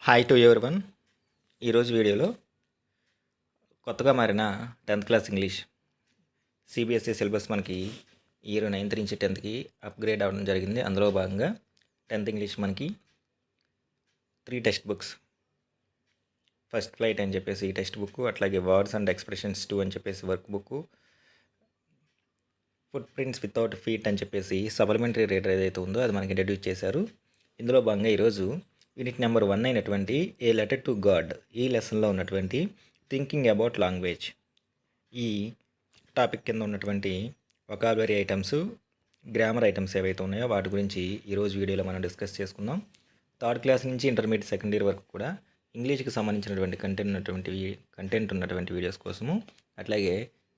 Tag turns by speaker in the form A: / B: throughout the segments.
A: Hi to everyone. ఈరోజు వీడియోలో కొత్తగా మారిన 10th class English CBSE syllabus మనకి ఇయర్ 9th నుంచి 10thకి అప్గ్రేడ్ అవ్వడం జరిగింది. అందులో భాగంగా 10th ఇంగ్లీష్ మనకి 3 టెక్స్ట్ బుక్స్, ఫస్ట్ ఫ్లైట్ అని చెప్పేసి ఈ టెక్స్ట్ బుక్, అట్లాగే వర్డ్స్ అండ్ ఎక్స్ప్రెషన్స్ 2 అని చెప్పేసి work book, foot prints without feet అని చెప్పేసి సప్లిమెంటరీ రీడర్ ఏదైతే ఉందో అది మనకి ఇంట్రడ్యూస్ చేశారు. ఇందులో భాగంగా ఈరోజు యూనిట్ నెంబర్ 1 అయినటువంటి ఏ లెటర్ టు గాడ్ ఈ లెసన్లో ఉన్నటువంటి థింకింగ్ అబౌట్ లాంగ్వేజ్ ఈ టాపిక్ కింద ఉన్నటువంటి వొకాబులరీ ఐటమ్స్, గ్రామర్ ఐటమ్స్ ఏవైతే ఉన్నాయో వాటి గురించి ఈరోజు వీడియోలో మనం డిస్కస్ చేసుకుందాం. 3rd క్లాస్ నుంచి ఇంటర్మీడియట్ సెకండ్ ఇయర్ వరకు కూడా ఇంగ్లీష్కి సంబంధించినటువంటి కంటెంట్ ఉన్నటువంటి వీడియోస్ కోసము, అట్లాగే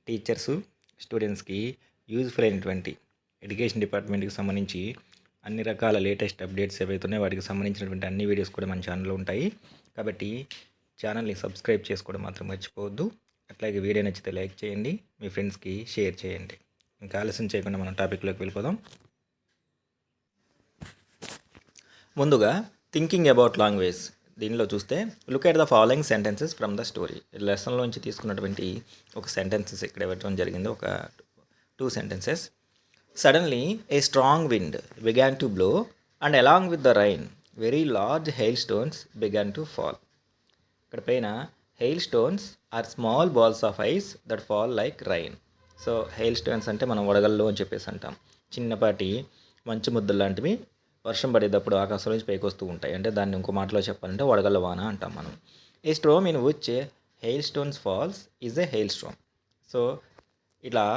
A: టీచర్సు స్టూడెంట్స్కి యూజ్ఫుల్ అయినటువంటి ఎడ్యుకేషన్ డిపార్ట్మెంట్కి సంబంధించి అన్ని రకాల లేటెస్ట్ అప్డేట్స్ ఏవైతే ఉన్నాయో వాటికి సంబంధించినటువంటి అన్ని వీడియోస్ కూడా మన ఛానల్లో ఉంటాయి. కాబట్టి ఛానల్ని సబ్స్క్రైబ్ చేసుకోవడం మాత్రం మర్చిపోవద్దు. అట్లాగే వీడియో నచ్చితే లైక్ చేయండి, మీ ఫ్రెండ్స్కి షేర్ చేయండి. ఇంకా ఆలస్యం చేయకుండా మనం టాపిక్లోకి వెళ్ళిపోదాం. ముందుగా థింకింగ్ అబౌట్ లాంగ్వేజ్ దీనిలో చూస్తే look at the following sentences from the story. లెసన్లోంచి తీసుకున్నటువంటి ఒక సెంటెన్సెస్ ఇక్కడ ఇవ్వడం జరిగింది, ఒక 2 sentences. Suddenly, a strong wind began to blow, and along with the rain, very large hailstones began to fall. ఇక్కడ పైన hail stones are small balls of ice that fall like rain. So hail stones అంటే మనం వడగళ్ళు అని చెప్పేసి అంటాం. చిన్నపాటి మంచు ముద్దలు లాంటివి వర్షం పడేటప్పుడు ఆకాశం నుంచి పైకి వస్తూ ఉంటాయి. అంటే దాన్ని ఇంకో మాటలో చెప్పాలంటే వడగళ్ళ వాన అంటాం మనం. A storm in which hail stones falls is a hailstorm. So ఇలా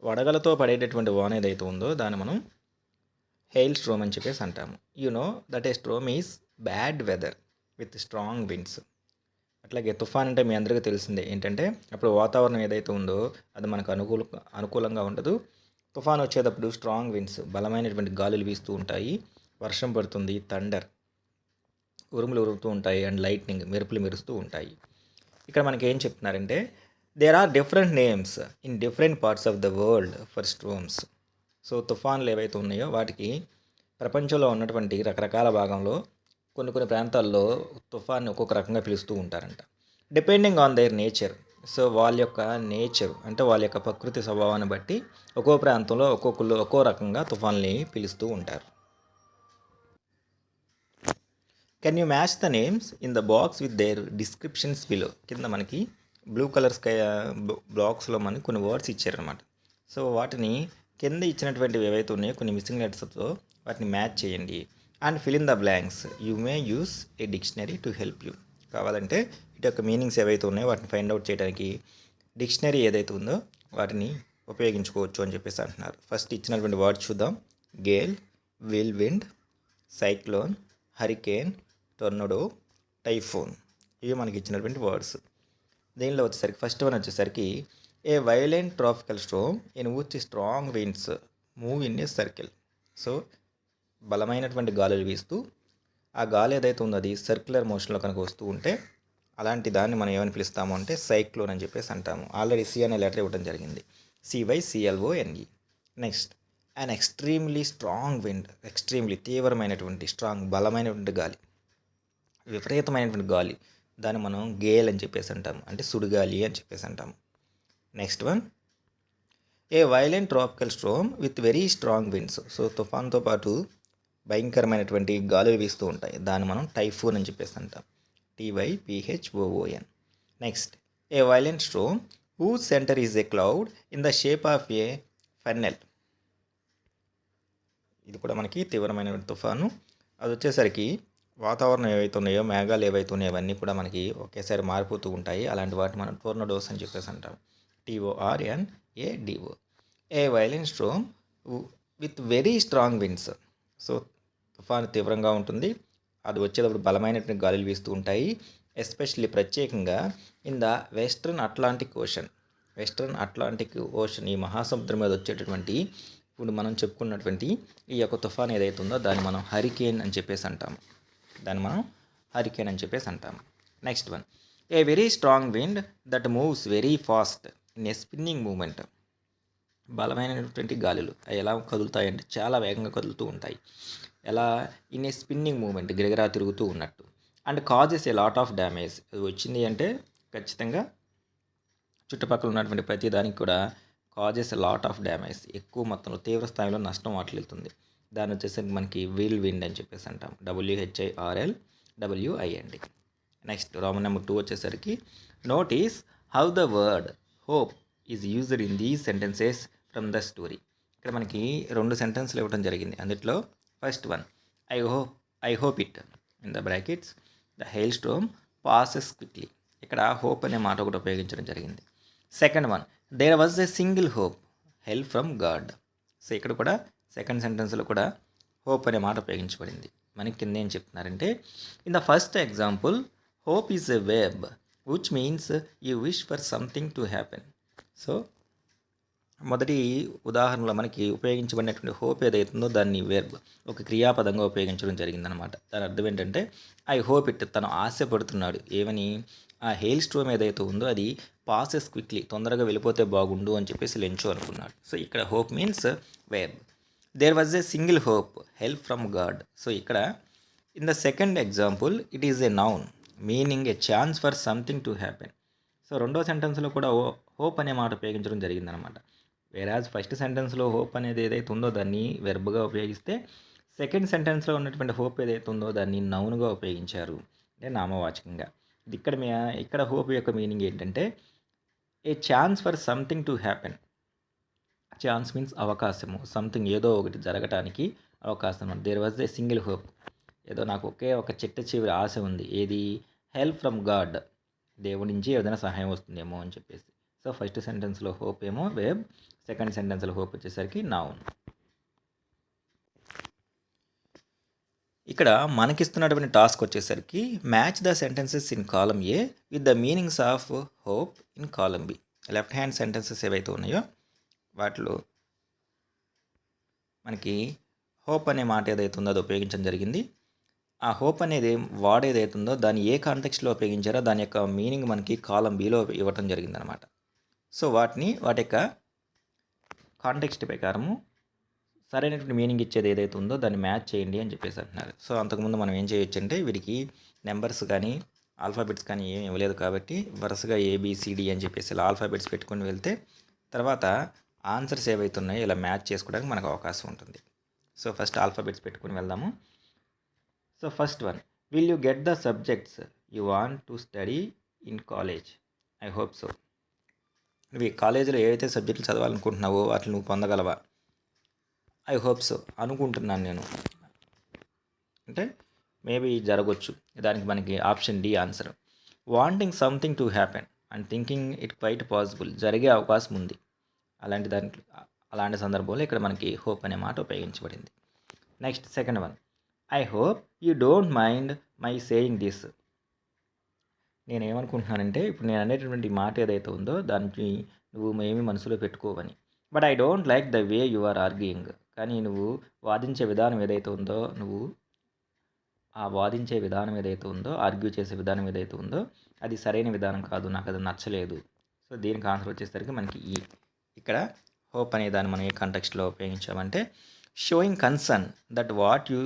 A: వడగలతో పడేటటువంటి వాన ఏదైతే ఉందో దాన్ని మనం హెయిల్ స్ట్రోమ్ అని చెప్పేసి అంటాము. You know that a storm is bad weather with strong winds. అట్లాగే తుఫాన్ అంటే మీ అందరికీ తెలిసిందే ఏంటంటే అప్పుడు వాతావరణం ఏదైతే ఉందో అది మనకు అనుకూలంగా ఉండదు. తుఫాన్ వచ్చేటప్పుడు స్ట్రాంగ్ విండ్స్, బలమైనటువంటి గాలులు వీస్తూ ఉంటాయి, వర్షం పడుతుంది, థండర్ ఉరుములు ఉరుముతూ ఉంటాయి, అండ్ లైట్నింగ్ మెరుపులు మెరుస్తూ ఉంటాయి. ఇక్కడ మనకి ఏం చెప్తున్నారంటే there are different names in different parts of the world for storms. So తుఫాన్లు ఏవైతే ఉన్నాయో వాటికి ప్రపంచంలో ఉన్నటువంటి రకరకాల భాగంలో కొన్ని ప్రాంతాల్లో తుఫాన్ని ఒక్కొక్క రకంగా పిలుస్తూ ఉంటారంట, depending on their nature. So వాళ్ళ యొక్క నేచర్ అంటే వాళ్ళ యొక్క ప్రకృతి స్వభావాన్ని బట్టి ఒక్కో ప్రాంతంలో ఒక్కొక్కరు ఒక్కో రకంగా తుఫాన్ని పిలుస్తూ ఉంటారు. Can you match the names in the box with their descriptions below. కింద మనకి బ్లూ కలర్ స్కై బ్లాక్స్లో మనకి కొన్ని వర్డ్స్ ఇచ్చారనమాట. సో వాటిని కింద ఇచ్చినటువంటివి ఏవైతే ఉన్నాయో కొన్ని మిస్సింగ్ లెటర్స్తో వాటిని మ్యాచ్ చేయండి. And fill in the blanks. You may use A dictionary to help you. కావాలంటే ఇటు యొక్క మీనింగ్స్ ఏవైతే ఉన్నాయో వాటిని ఫైండ్ అవుట్ చేయడానికి డిక్షనరీ ఏదైతే ఉందో వాటిని ఉపయోగించుకోవచ్చు అని చెప్పేసి అంటున్నారు. ఫస్ట్ ఇచ్చినటువంటి వర్డ్స్ చూద్దాం. Gale, whirlwind, cyclone, hurricane, tornado, typhoon. ఇవి మనకి ఇచ్చినటువంటి వర్డ్స్. దీనిలో వచ్చేసరికి ఫస్ట్ వన్ వచ్చేసరికి a violent tropical storm in which strong winds move in a circle. So బలమైనటువంటి గాలులు వీస్తూ ఆ గాలి ఏదైతే ఉందో అది సర్క్యులర్ మోషన్లో కనుక వస్తూ ఉంటే అలాంటి దాన్ని మనం ఏమని పిలుస్తాము అంటే సైక్లోన్ అని చెప్పేసి అంటాము. ఆల్రెడీ సి అనే లెటర్ ఇవ్వడం జరిగింది, CYCLONE. Next and extremely strong wind. Extremely తీవ్రమైనటువంటి, స్ట్రాంగ్ బలమైనటువంటి గాలి, విపరీతమైనటువంటి గాలి, దాన్ని మనం గేల్ అని చెప్పేసి అంటాము, అంటే సుడిగాలి అని చెప్పేసి అంటాము. Next one a violent tropical storm with very strong winds. So తుఫాన్తో పాటు భయంకరమైనటువంటి గాలులు వీస్తూ ఉంటాయి, దాన్ని మనం టైఫూన్ అని చెప్పేసి అంటాం, TYPHOON. Next a violent storm whose centre is a cloud in the shape of a funnel. ఇది కూడా మనకి తీవ్రమైనటువంటి తుఫాను. అది వచ్చేసరికి వాతావరణం ఏవైతే ఉన్నాయో, మేఘాలు ఏవైతే ఉన్నాయో అవన్నీ కూడా మనకి ఒకేసారి మారిపోతూ ఉంటాయి. అలాంటి వాటిని మనం టోర్నడోస్ అని చెప్పేసి అంటాం, TORNADO. A violent storm with very strong winds. So తుఫాను తీవ్రంగా ఉంటుంది, అది వచ్చేటప్పుడు బలమైనటువంటి గాలులు వీస్తూ ఉంటాయి. ఎస్పెషల్లీ ప్రత్యేకంగా in the western Atlantic ocean, ఈ మహాసముద్రం మీద వచ్చేటటువంటి ఇప్పుడు మనం చెప్పుకున్నటువంటి ఈ యొక్క తుఫాన్ ఏదైతే ఉందో దాన్ని మనం హరికేన్ అని చెప్పేసి అంటాము. Next one a very strong wind that moves very fast in a spinning moment. బలమైనటువంటి గాలులు అవి ఎలా కదులుతాయంటే చాలా వేగంగా కదులుతూ ఉంటాయి. ఎలా? ఇన్ ఏ స్పిన్నింగ్ మూమెంట్, గిరగిరా తిరుగుతూ ఉన్నట్టు. And causes a lot of damage. వచ్చింది అంటే ఖచ్చితంగా చుట్టుపక్కల ఉన్నటువంటి ప్రతి దానికి కూడా కాజెస్ లాట్ ఆఫ్ డ్యామేజ్, ఎక్కువ మొత్తంలో తీవ్ర స్థాయిలో నష్టం వాటిల్లుతుంది. దాన్ని వచ్చేసరికి మనకి వీల్ విండ్ అని చెప్పేసి అంటాం. WHIRLWIND. నెక్స్ట్ రోమన్ నెంబర్ 2 వచ్చేసరికి notice how the word hope is used in these sentences from the story. ఇక్కడ మనకి 2 సెంటెన్స్లు ఇవ్వడం జరిగింది. అందులో first one, I hope it in the brackets the hail storm passes quickly. ఇక్కడ హోప్ అనే మాట ఒకటి ఉపయోగించడం జరిగింది. Second one, there was a single hope help from God. So ఇక్కడ కూడా సెకండ్ సెంటెన్స్లో కూడా హోప్ అనే మాట ఉపయోగించబడింది. మనకి కింద ఏం చెప్తున్నారంటే, in the first example hope is a web which means you wish for something to happen. So మొదటి ఉదాహరణలో మనకి ఉపయోగించబడినటువంటి హోప్ ఏదైతుందో దాన్ని వెర్బ్ ఒక క్రియాపదంగా ఉపయోగించడం జరిగిందనమాట. దాని అర్థం ఏంటంటే ఐ హోప్ ఇట్, తను ఆశపడుతున్నాడు ఏమని, ఆ హెయిల్ స్టోమ్ ఏదైతే ఉందో అది పాసెస్ క్విక్లీ, తొందరగా వెళ్ళిపోతే బాగుండు అని చెప్పేసి లెంచో అనుకున్నాడు. సో ఇక్కడ hope means verb. There was a single hope help from God. So ఇక్కడ in the second example it is a noun meaning a chance for something to happen. So రెండో సెంటెన్స్లో కూడా హోప్ అనే మాట ఉపయోగించడం జరిగిందనమాట. వేరాజ్ ఫస్ట్ సెంటెన్స్లో హోప్ అనేది ఏదైతే ఉందో దాన్ని వెర్బ్గా ఉపయోగిస్తే, సెకండ్ సెంటెన్స్లో ఉన్నటువంటి హోప్ ఏదైతే ఉందో దాన్ని నౌన్గా ఉపయోగించారు, అంటే నామవాచకంగా. ఇక్కడ హోప్ యొక్క మీనింగ్ ఏంటంటే a chance for something to happen. Chance means అవకాశము, సంథింగ్ ఏదో ఒకటి జరగటానికి అవకాశం. There was a single hope, ఏదో నాకు ఒకే ఒక చిట్ట చివరి ఆశ ఉంది, ఏది, హెల్ప్ ఫ్రమ్ గాడ్, దేవుడి నుంచి ఏదైనా సహాయం వస్తుందేమో అని చెప్పేసి. సో ఫస్ట్ సెంటెన్స్లో హోప్ ఏమో వెబ్, సెకండ్ సెంటెన్స్లో హోప్ వచ్చేసరికి నౌన్. ఇక్కడ మనకిస్తున్నటువంటి టాస్క్ వచ్చేసరికి match the sentences in column A with the meanings of hope in column B. Left hand sentences ఏవైతే ఉన్నాయో వాటిలో మనకి హోప్ అనే మాట ఏదైతే ఉందో అది ఉపయోగించడం జరిగింది. ఆ హోప్ అనేది వర్డ్ ఏదైతే ఉందో దాన్ని ఏ కాంటెక్స్ట్లో ఉపయోగించారో దాని యొక్క మీనింగ్ మనకి కాలమ్ బిలో ఇవ్వటం జరిగిందనమాట. సో వాటి యొక్క కాంటెక్స్ట్ ప్రకారము సరైనటువంటి మీనింగ్ ఇచ్చేది ఏదైతే ఉందో దాన్ని మ్యాచ్ చేయండి అని చెప్పేసి అంటున్నారు. సో అంతకుముందు మనం ఏం చేయొచ్చు అంటే వీటికి నెంబర్స్ కానీ ఆల్ఫాబెట్స్ కానీ ఏమి ఇవ్వలేదు కాబట్టి వరుసగా ABCD అని చెప్పేసి ఇలా ఆల్ఫాబెట్స్ పెట్టుకొని వెళ్తే తర్వాత ఆన్సర్స్ ఏవైతే ఉన్నాయో ఇలా మ్యాచ్ చేసుకోవడానికి మనకు అవకాశం ఉంటుంది. సో ఫస్ట్ ఆల్ఫాబెట్స్ పెట్టుకొని వెళ్దాము. So first one, will you get the subjects you want to study in college? I hope so. నువ్వు ఈ కాలేజీలో ఏవైతే సబ్జెక్టులు చదవాలనుకుంటున్నావో వాటిని నువ్వు పొందగలవా? ఐ హోప్ సో, అనుకుంటున్నాను నేను, అంటే మేబీ జరగవచ్చు. దానికి మనకి option D answer. Wanting something to happen and thinking it quite possible, జరిగే అవకాశం ఉంది. అలాంటి సందర్భంలో ఇక్కడ మనకి హోప్ అనే మాట ఉపయోగించబడింది. Next second one, I hope you don't mind my saying this. నేను ఏమనుకుంటున్నానంటే ఇప్పుడు నేను అనేటటువంటి మాట ఏదైతే ఉందో దానికి నువ్వు ఏమి మనసులో పెట్టుకోవని. But I don't like the way you are arguing. కానీ నువ్వు వాదించే విధానం ఏదైతే ఉందో, వాదించే విధానం ఏదైతే ఉందో, ఆర్గ్యూ చేసే విధానం ఏదైతే ఉందో అది సరైన విధానం కాదు, నాకు అది నచ్చలేదు. సో దీనికి ఆన్సర్ వచ్చేసరికి మనకి ఇక్కడ హోప్ అనే దాన్ని మనం ఏ కాంటెక్స్ట్లో ఉపయోగించామంటే showing concern that what you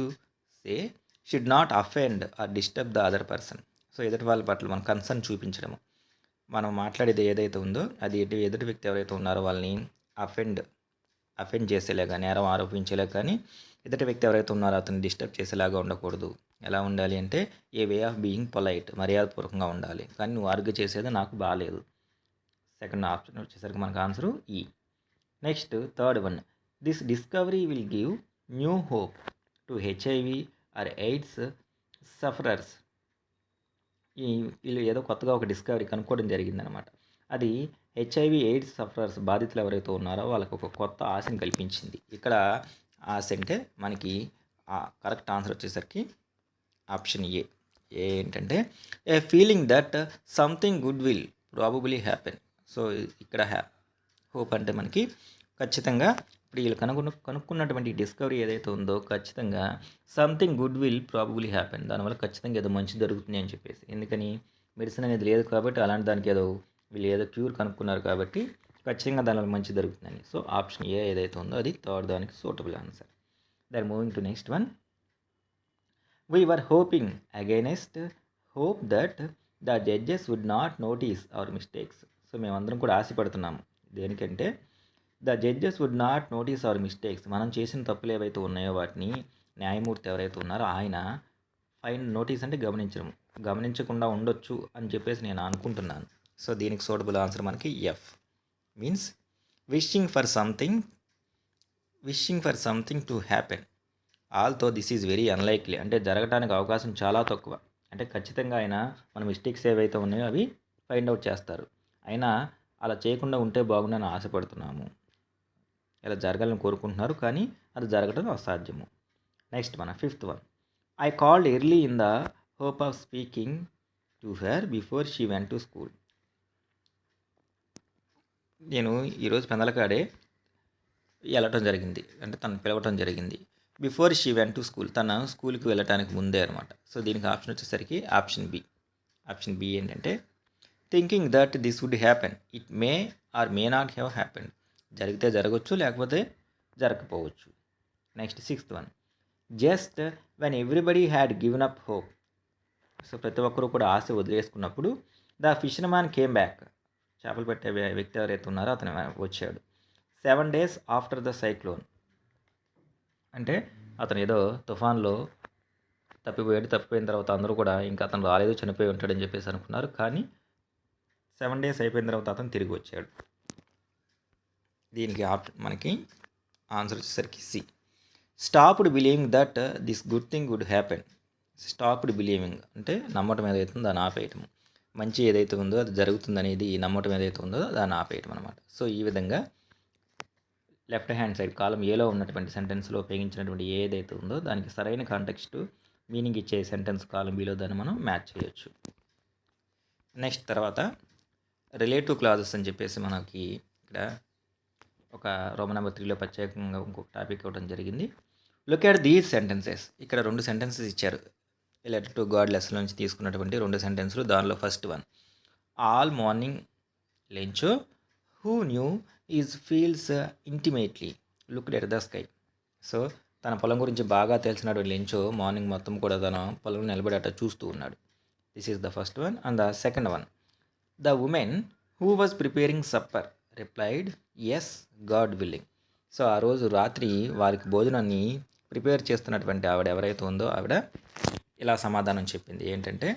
A: say should not offend or disturb the other person. So ఎదుటి వాళ్ళ పట్ల మనం కన్సర్న్ చూపించడము, మనం మాట్లాడేది ఏదైతే ఉందో అది ఎదుటి వ్యక్తి ఎవరైతే ఉన్నారో వాళ్ళని అఫెండ్ చేసేలాగా, నేరం ఆరోపించేలా, కానీ ఎదుటి వ్యక్తి ఎవరైతే ఉన్నారో అతన్ని డిస్టర్బ్ చేసేలాగా ఉండకూడదు. ఎలా ఉండాలి అంటే ఏ వే ఆఫ్ బీయింగ్ పొలైట్, మర్యాదపూర్వకంగా ఉండాలి. కానీ నువ్వు ఆర్గ్యూ చేసేది నాకు బాగాలేదు. సెకండ్ ఆప్షన్ వచ్చేసరికి మనకు answer E. Next third one, this discovery will give new hope to HIV or AIDS sufferers. వీళ్ళు ఏదో కొత్తగా ఒక డిస్కవరీ కనుక్కోవడం జరిగిందనమాట. అది HIV AIDS సఫరర్స్ బాధితులు ఎవరైతే ఉన్నారో వాళ్ళకి ఒక కొత్త ఆశను కల్పించింది. ఇక్కడ ఆశ అంటే మనకి కరెక్ట్ ఆన్సర్ వచ్చేసరికి ఆప్షన్ A. ఏంటంటే a feeling that something good will probably happen. So ఇక్కడ హోప్ అంటే మనకి ఖచ్చితంగా ఇప్పుడు వీళ్ళు కనుక్కున్నటువంటి డిస్కవరీ ఏదైతే ఉందో ఖచ్చితంగా something good will probably happen, దానివల్ల ఖచ్చితంగా ఏదో మంచి జరుగుతుంది అని చెప్పేసి. ఎందుకని మెడిసిన్ అనేది లేదు కాబట్టి అలాంటి దానికి వీళ్ళు ఏదో క్యూర్ కనుక్కున్నారు కాబట్టి ఖచ్చితంగా దానివల్ల మంచి జరుగుతుందని. సో ఆప్షన్ A ఏదైతే ఉందో అది థర్డ్ దానికి suitable answer. Then moving to next one, we were hoping against hope that the judges would not notice our mistakes. So మేమందరం కూడా ఆశపడుతున్నాము దేనికంటే the judges would not notice our mistakes, మనం చేసిన తప్పులు ఏవైతే ఉన్నాయో వాటిని న్యాయమూర్తి ఎవరైతే ఉన్నారో ఆయన నోటీస్ అంటే గమనించకుండా ఉండొచ్చు అని చెప్పేసి నేను అనుకుంటున్నాను. సో దీనికి సూటబుల్ ఆన్సర్ మనకి F, means wishing for something to happen ఆల్తో this is very unlikely, అంటే జరగడానికి అవకాశం చాలా తక్కువ. అంటే ఖచ్చితంగా ఆయన మన మిస్టేక్స్ ఏవైతే ఉన్నాయో అవి ఫైండ్ అవుట్ చేస్తారు. అయినా అలా చేయకుండా ఉంటే బాగుండని ఆశపడుతున్నాము, ఇలా జరగాలని కోరుకుంటున్నారు, కానీ అది జరగడం అసాధ్యము. నెక్స్ట్ మన fifth one, I called early in the hope of speaking to her before she went to school. నేను ఈరోజు పెందలకాడే వెళ్ళటం జరిగింది, అంటే తను పిలవటం జరిగింది. Before she went to school, తన స్కూల్కి వెళ్ళటానికి ముందే అనమాట. సో దీనికి ఆప్షన్ వచ్చేసరికి ఆప్షన్ బి ఏంటంటే thinking that this would happen, it may or may not have happened, జరిగితే జరగవచ్చు లేకపోతే జరగకపోవచ్చు. Next sixth one, just when everybody had given up hope, so ప్రతి ఒక్కరూ కూడా ఆశ వదిలేసుకున్నప్పుడు ద ఫిషర్మ్యాన్ కేమ్ బ్యాక్, చేపలు పెట్టే వ్యక్తి ఎవరైతే ఉన్నారో అతను వచ్చాడు. 7 days ఆఫ్టర్ ద సైక్లోన్, అంటే అతను ఏదో తుఫాన్లో తప్పిపోయిన తర్వాత అందరూ కూడా ఇంకా అతను రాలేదు, చనిపోయి ఉంటాడని చెప్పేసి అనుకున్నారు. కానీ 7 days అయిపోయిన తర్వాత అతను తిరిగి వచ్చాడు. దీనికి మనకి ఆన్సర్ వచ్చేసరికి C, stopped believing that this good thing would happen. Stopped believing అంటే నమ్మటం ఏదైతే ఉందో దాన్ని ఆపేయటం, మంచి ఏదైతే ఉందో అది జరుగుతుందనేది నమ్మటం ఏదైతే ఉందో దాన్ని ఆపేయటం అనమాట. సో ఈ విధంగా లెఫ్ట్ హ్యాండ్ సైడ్ కాలం ఏలో ఉన్నటువంటి సెంటెన్స్లో ఉపయోగించినటువంటి ఏదైతే ఉందో దానికి సరైన కాంటెక్స్ట్ మీనింగ్ ఇచ్చే సెంటెన్స్ కాలం బీలో దాన్ని మనం మ్యాచ్ చేయొచ్చు. నెక్స్ట్ తర్వాత రిలేటివ్ క్లాజెస్ అని చెప్పేసి మనకి ఇక్కడ ఒక రోమన్ నెంబర్ 3లో ప్రత్యేకంగా ఇంకొక టాపిక్ ఇవ్వడం జరిగింది. లుక్ ఎట్ దీస్ సెంటెన్సెస్, ఇక్కడ 2 సెంటెన్సెస్ ఇచ్చారు. లెటర్ టు గాడ్ లెసన్ నుంచి తీసుకున్నటువంటి 2 సెంటెన్స్లు. దానిలో first one, all morning Lencho who knew is feels intimately looked at the sky. So తన పొలం గురించి బాగా తెలిసినటువంటి లెంచో మార్నింగ్ మొత్తం కూడా తన పొలం నిలబడేట చూస్తూ ఉన్నాడు. This is the first one. And the second one, the woman who was preparing supper replied yes God willing. So ఆ రోజు రాత్రి వారికి భోజనాన్ని ప్రిపేర్ చేస్తున్నటువంటి ఆవిడ ఎవరైతే ఉందో ఆవిడ ఇలా సమాధానం చెప్పింది ఏంటంటే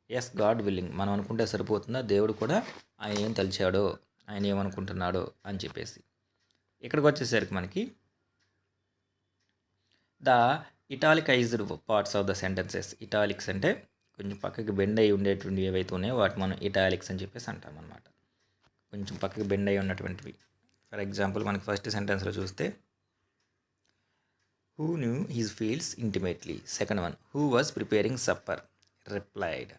A: ఎస్ గాడ్ విల్లింగ్, మనం అనుకుంటే సరిపోతుందా, దేవుడు కూడా ఆయన ఏం తలిచాడో, ఆయన ఏమనుకుంటున్నాడో అని చెప్పేసి. ఇక్కడికి వచ్చేసరికి మనకి the italicized parts of the sentences, italics అంటే కొంచెం పక్కకి బెండ్ అయి ఉండేటువంటి ఏవైతే ఉన్నాయో వాటి మనం ఇటాలిక్స్ అని చెప్పేసి అంటాం అనమాట. కొంచెం పక్కకి బెండ్ అయి ఉన్నటువంటివి. ఫర్ ఎగ్జాంపుల్ మనకి ఫస్ట్ సెంటెన్స్లో చూస్తే who knew his feels intimately, second one who was preparing supper replied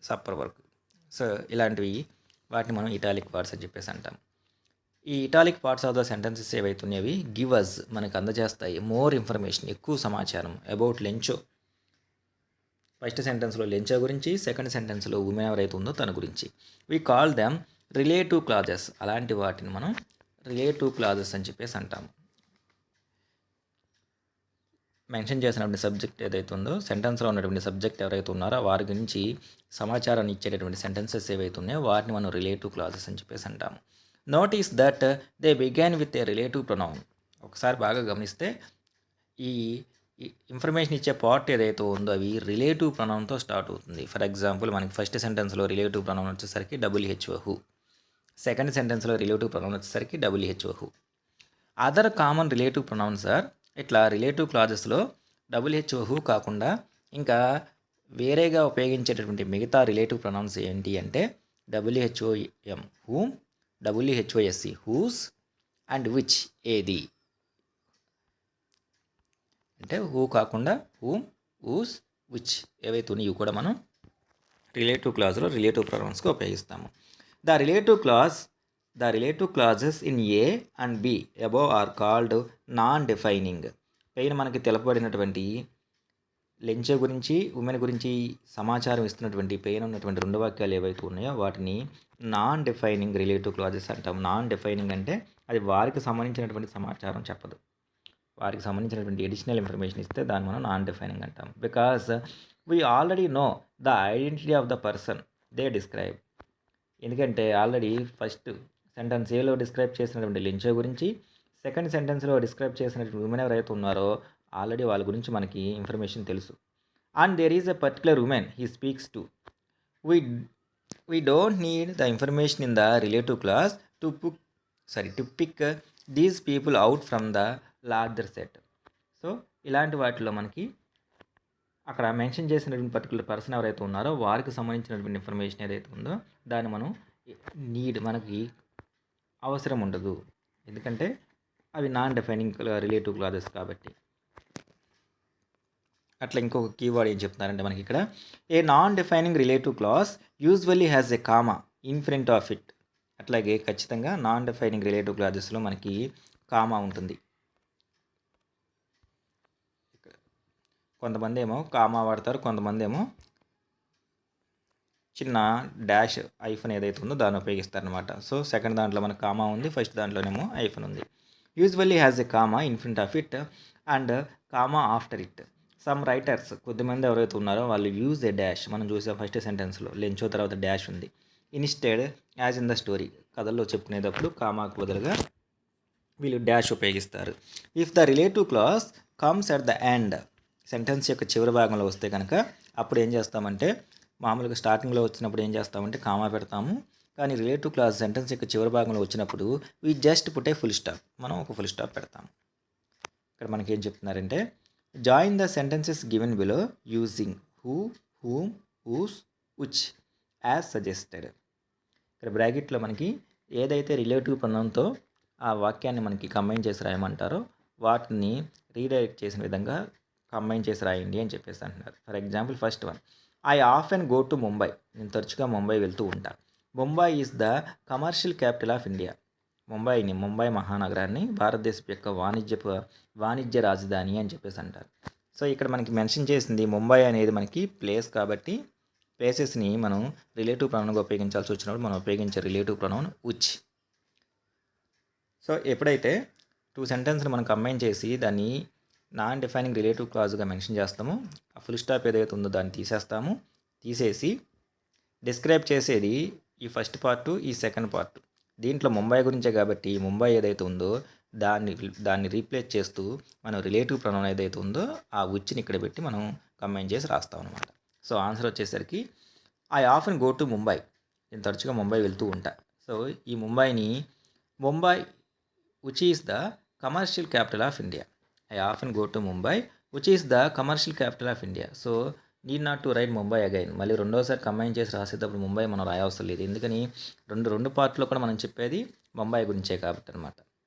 A: supper work. So ఇలాంటివి వాటిని మనం ఇటాలిక్ పార్ట్స్ అని చెప్పేసి అంటాం. ఈ italic parts of the sentences ఏవైతే ఉన్నాయవి గివ్ అస్, మనకు అందజేస్తాయి మోర్ ఇన్ఫర్మేషన్, ఎక్కువ సమాచారం అబౌట్ లెంచో. ఫస్ట్ సెంటెన్స్లో లెంచో గురించి, సెకండ్ సెంటెన్స్లో ఉమెన్ ఎవరైతే ఉందో తన గురించి. We call them relative clauses, అలాంటి వాటిని మనం రిలేటివ్ క్లాజెస్ అని చెప్పేసి అంటాము. మెన్షన్ చేసినటువంటి సబ్జెక్ట్ ఏదైతే ఉందో, సెంటెన్స్లో ఉన్నటువంటి సబ్జెక్ట్ ఎవరైతే ఉన్నారో వారి గురించి సమాచారాన్ని ఇచ్చేటటువంటి సెంటెన్సెస్ ఏవైతే ఉన్నాయో వాటిని మనం రిలేటివ్ క్లాజెస్ అని చెప్పేసి అంటాము. Notice that they began with a relative pronoun. ఒకసారి బాగా గమనిస్తే ఈ ఇన్ఫర్మేషన్ ఇచ్చే పార్ట్ ఏదైతే ఉందో అవి రిలేటివ్ ప్రొనౌన్తో స్టార్ట్ అవుతుంది. ఫర్ ఎగ్జాంపుల్ మనకి ఫస్ట్ సెంటెన్స్లో రిలేటివ్ ప్రొనౌన్ వచ్చేసరికి WHO హూ, సెకండ్ సెంటెన్స్లో రిలేటివ్ ప్రొనౌన్ వచ్చేసరికి WHO who. Other common relative pronouns are, ఇట్లా రిలేటివ్ క్లాజెస్లో WHO హూ కాకుండా ఇంకా వేరేగా ఉపయోగించేటటువంటి మిగతా రిలేటివ్ ప్రొనౌన్స్ ఏంటి అంటే WHOM whom, WHOSE whose, and which ఏది. అంటే హూ కాకుండా హూమ్, హూస్, విచ్ ఏవైతే ఉన్నాయో కూడా మనం రిలేటివ్ క్లాజ్లో రిలేటివ్ ప్రొనౌన్స్గా ఉపయోగిస్తాము. The relative clauses in A and B above are called non defining. పైన మనకి తెలపబడినటువంటి లెంచో గురించి, ఉమెన్ గురించి సమాచారం ఇస్తున్నటువంటి పైన ఉన్నటువంటి 2 వాక్యాలు ఏవైతే ఉన్నాయో వాటిని నాన్ డిఫైనింగ్ రిలేటివ్ క్లాజెస్ అంటాం. నాన్ డిఫైనింగ్ అంటే అది వారికి సంబంధించినటువంటి సమాచారం చెప్పదు, వారికి సంబంధించినటువంటి అడిషనల్ ఇన్ఫర్మేషన్ ఇస్తే దాన్ని మనం నాన్ డిఫైనింగ్ అంటాం. Because we already know the identity of the person they describe. ఎందుకంటే ఆల్రెడీ ఫస్ట్ సెంటెన్స్ ఏలో డిస్క్రైబ్ చేసినటువంటి లించో గురించి, సెకండ్ సెంటెన్స్లో డిస్క్రైబ్ చేసినటువంటి ఉమెన్ ఎవరైతే ఉన్నారో ఆల్రెడీ వాళ్ళ గురించి మనకి ఇన్ఫర్మేషన్ తెలుసు. And there is a particular woman he speaks to. We we don't need the information in the relative clause to pick these people out from the larger set. So ఇలాంటి వాటిలో మనకి అక్కడ mention చేసినటువంటి particular person ఎవరైతే ఉన్నారో వారికి సంబంధించినటువంటి information ఏదైతే ఉందో దాన్ని మనం మనకి అవసరం ఉండదు, ఎందుకంటే అవి నాన్ డిఫైనింగ్ రిలేటివ్ క్లాజెస్ కాబట్టి. అట్లా ఇంకొక కీవర్డ్ ఏం చెప్తున్నారంటే మనకి ఇక్కడ a non defining relative clause usually has a comma in front of it. అట్లాగే ఖచ్చితంగా నాన్ డిఫైనింగ్ రిలేటివ్ క్లాజెస్లో మనకి కామా ఉంటుంది. కొంతమంది ఏమో కామా వాడతారు, కొంతమంది ఏమో చిన్న డాష్ ఐఫోన్ ఏదైతే ఉందో దాన్ని ఉపయోగిస్తారనమాట. సో సెకండ్ దాంట్లో మనకు కామా ఉంది, ఫస్ట్ దాంట్లోనేమో ఐఫోన్ ఉంది. Usually has a comma in front of it and comma after it. Some writers కొద్దిమంది ఎవరైతే ఉన్నారో వాళ్ళు యూజ్ ఎ డాష్. మనం చూసే ఫస్ట్ సెంటెన్స్లో లెంచో తర్వాత డాష్ ఉంది. Instead as in the story, కథల్లో చెప్పుకునేటప్పుడు కామాకు బదులుగా వీళ్ళు డాష్ ఉపయోగిస్తారు. If the relative class comes at the end, sentence యొక్క చివరి భాగంలో వస్తే కనుక అప్పుడు ఏం చేస్తామంటే మామూలుగా స్టార్టింగ్లో వచ్చినప్పుడు ఏం చేస్తామంటే కామా పెడతాము. కానీ రిలేటివ్ క్లాస్ సెంటెన్స్ యొక్క చివరి భాగంలో వచ్చినప్పుడు we just put a full stop, మనం ఒక ఫుల్ స్టాప్ పెడతాము. ఇక్కడ మనకి ఏం చెప్తున్నారంటే join the sentences given below using who, whom, whose, which as suggested. ఇక్కడ బ్రాకెట్లో మనకి ఏదైతే రిలేటివ్ ప్రొనౌన్తో ఆ వాక్యాన్ని మనకి కంబైన్ చేసి రాయమంటారో వాటిని రీడైరెక్ట్ చేసిన విధంగా కంబైన్ చేసి రాయండి అని చెప్పేసి అంటున్నారు. For example first one, I often go to Mumbai. నేను తరచుగా ముంబై వెళ్తూ ఉంటాను. Mumbai is the commercial capital of India. Mumbai మహానగరాన్ని భారతదేశం యొక్క వాణిజ్య రాజధాని అని చెప్పేసి అంటారు. సో ఇక్కడ మనకి మెన్షన్ చేసింది ముంబై అనేది మనకి ప్లేస్ కాబట్టి ప్లేసెస్ని మనం రిలేటివ్ ప్రొనౌన్గా ఉపయోగించాల్సి వచ్చినప్పుడు మనం ఉపయోగించే రిలేటివ్ ప్రొనౌన్ విచ్. సో ఎప్పుడైతే టూ సెంటెన్స్ని మనం కంబైన్ చేసి దాన్ని నాన్ డిఫైనింగ్ రిలేటివ్ క్లాజ్గా మెన్షన్ చేస్తాము, ఆ ఫుల్ స్టాప్ ఏదైతే ఉందో దాన్ని తీసేసి డిస్క్రైబ్ చేసేది ఈ ఫస్ట్ పార్ట్, ఈ సెకండ్ పార్ట్. దీంట్లో ముంబై గురించే కాబట్టి ముంబై ఏదైతే ఉందో దాన్ని రీప్లేస్ చేస్తూ మనం రిలేటివ్ ప్రొనౌన్ ఏదైతే ఉందో ఆ విచ్ని ఇక్కడ పెట్టి మనం కంబైన్ చేసి రాస్తాం అనమాట. సో ఆన్సర్ వచ్చేసరికి I often go to Mumbai. నేను తరచుగా ముంబై వెళ్తూ ఉంటా. సో ఈ Mumbai which is the commercial capital of India. I often go to Mumbai, which is the commercial capital of India. So need not to write Mumbai again. మళ్ళీ రెండోసారి combine చేసి రాసేటప్పుడు ముంబై మనం రాయవసరం లేదు, ఎందుకని రెండు పార్ట్లో కూడా మనం చెప్పేది ముంబై గురించే కాబట్టి అనమాట.